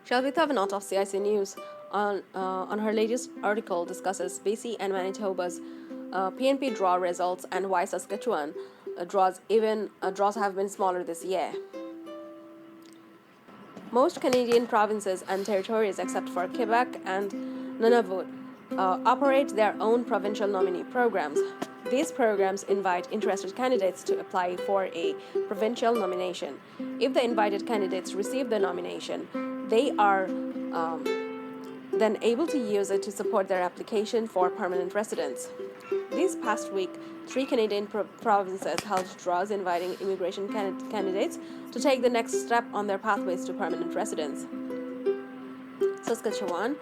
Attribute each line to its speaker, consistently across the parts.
Speaker 1: Shelby Thavanot of CIC News on her latest article discusses BC and Manitoba's PNP draw results and why Saskatchewan draws have been smaller this year. Most Canadian provinces and territories, except for Quebec and Nunavut, operate their own provincial nominee programs. These programs invite interested candidates to apply for a provincial nomination. If the invited candidates receive the nomination, they are then able to use it to support their application for permanent residence. This past week, 3 Canadian provinces held draws inviting immigration candidates to take the next step on their pathways to permanent residence. Saskatchewan.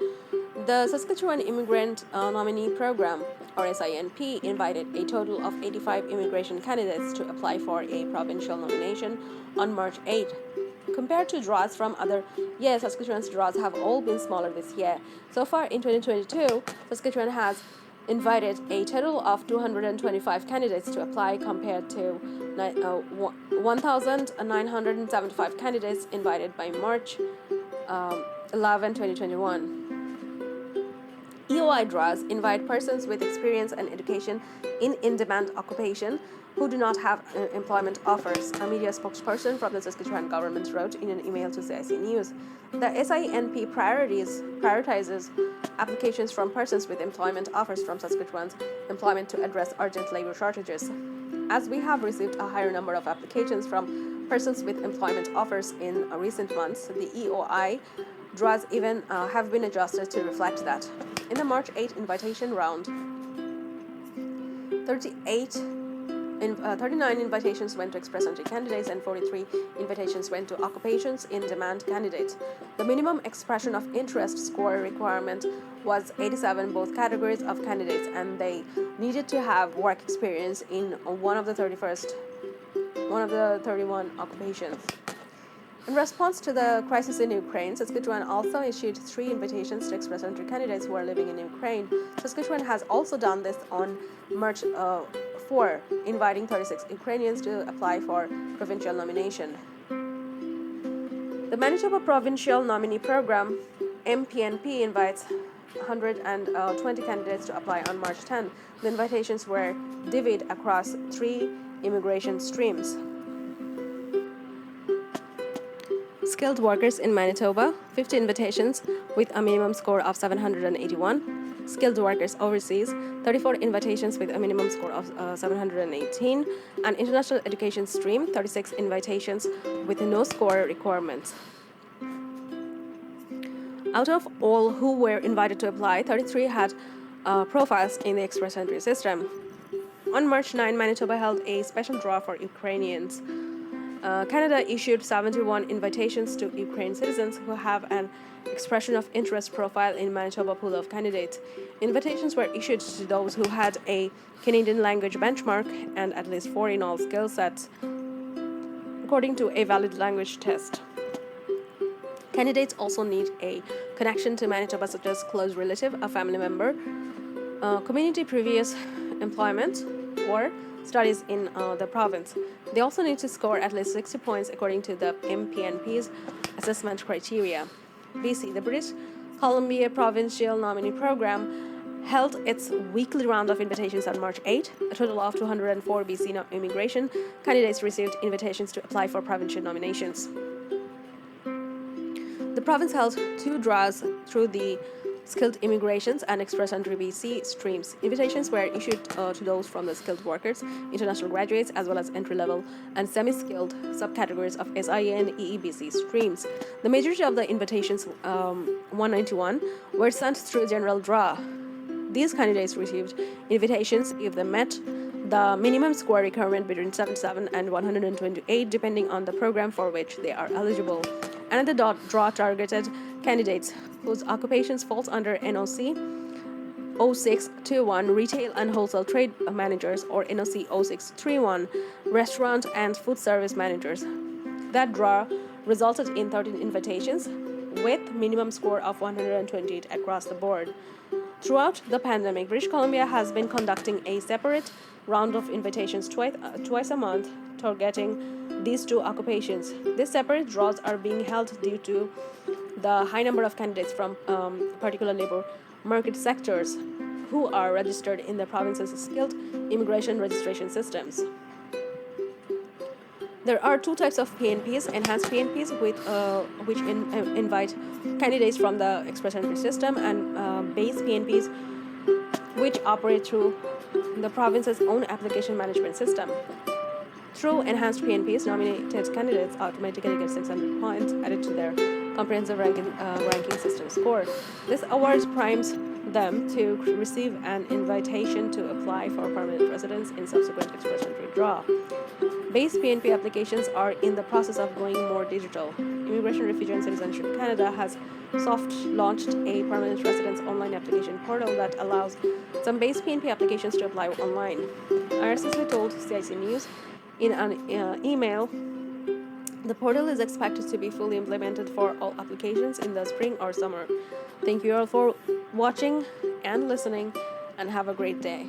Speaker 1: The Saskatchewan Immigrant Nominee Program, or SINP, invited a total of 85 immigration candidates to apply for a provincial nomination on March 8. Compared to draws from other years, Saskatchewan's draws have all been smaller this year. So far in 2022, Saskatchewan has invited a total of 225 candidates to apply compared to 1,975 candidates invited by March 11, 2021. EOI draws invite persons with experience and education in in-demand occupation who do not have employment offers, a media spokesperson from the Saskatchewan government wrote in an email to CIC News. The SINP prioritizes applications from persons with employment offers from Saskatchewan's employment to address urgent labor shortages. As we have received a higher number of applications from persons with employment offers in recent months, the EOI draws even have been adjusted to reflect that. In the March 8 invitation round, 39 invitations went to express entry candidates and 43 invitations went to occupations in demand candidates. The minimum expression of interest score requirement was 87 both categories of candidates, and they needed to have work experience in one of the 31 occupations. In response to the crisis in Ukraine, Saskatchewan also issued 3 invitations to express entry candidates who are living in Ukraine. Saskatchewan has also done this on March 4, inviting 36 Ukrainians to apply for provincial nomination. The Manitoba Provincial Nominee Program, MPNP, invites 120 candidates to apply on March 10. The invitations were divvied across 3 immigration streams. Skilled workers in Manitoba, 50 invitations with a minimum score of 781. Skilled workers overseas, 34 invitations with a minimum score of 718. And international education stream, 36 invitations with no score requirements. Out of all who were invited to apply, 33 had profiles in the express entry system. On March 9, Manitoba held a special draw for Ukrainians. Canada issued 71 invitations to Ukrainian citizens who have an expression of interest profile in Manitoba pool of candidates. Invitations were issued to those who had a Canadian language benchmark and at least 4 in all skill sets, according to a valid language test. Candidates also need a connection to Manitoba, such as close relative, a family member, community previous employment, or studies in the province. They also need to score at least 60 points according to the MPNP's assessment criteria. BC, the British Columbia Provincial Nominee Program, held its weekly round of invitations on March 8. A total of 204 BC immigration candidates received invitations to apply for provincial nominations. The province held 2 draws through the skilled immigrations and express entry BC streams. Invitations were issued to those from the skilled workers, international graduates, as well as entry-level and semi-skilled subcategories of SIA and EEBC streams. The majority of the invitations, 191, were sent through general draw. These candidates received invitations if they met the minimum score requirement between 77 and 128, depending on the program for which they are eligible. Another draw targeted candidates whose occupations falls under NOC 0621 retail and wholesale trade managers or NOC 0631 restaurant and food service managers. That draw resulted in 13 invitations with minimum score of 128 across the board. Throughout the pandemic, British Columbia has been conducting a separate round of invitations twice a month, targeting these 2 occupations. These separate draws are being held due to the high number of candidates from particular labor market sectors who are registered in the province's skilled immigration registration systems. There are two types of PNPs: enhanced PNPs, which invite candidates from the express entry system, and base PNPs, which operate through the province's own application management system. Through enhanced PNPs, nominated candidates automatically get 600 points added to their comprehensive ranking system score. This award primes them to receive an invitation to apply for permanent residence in subsequent express entry draw. Base PNP applications are in the process of going more digital. Immigration, Refugee and Citizenship Canada has soft launched a permanent residence online application portal that allows some base PNP applications to apply online. RSSB told CIC News in an email the portal is expected to be fully implemented for all applications in the spring or summer. Thank you all for watching and listening, and have a great day.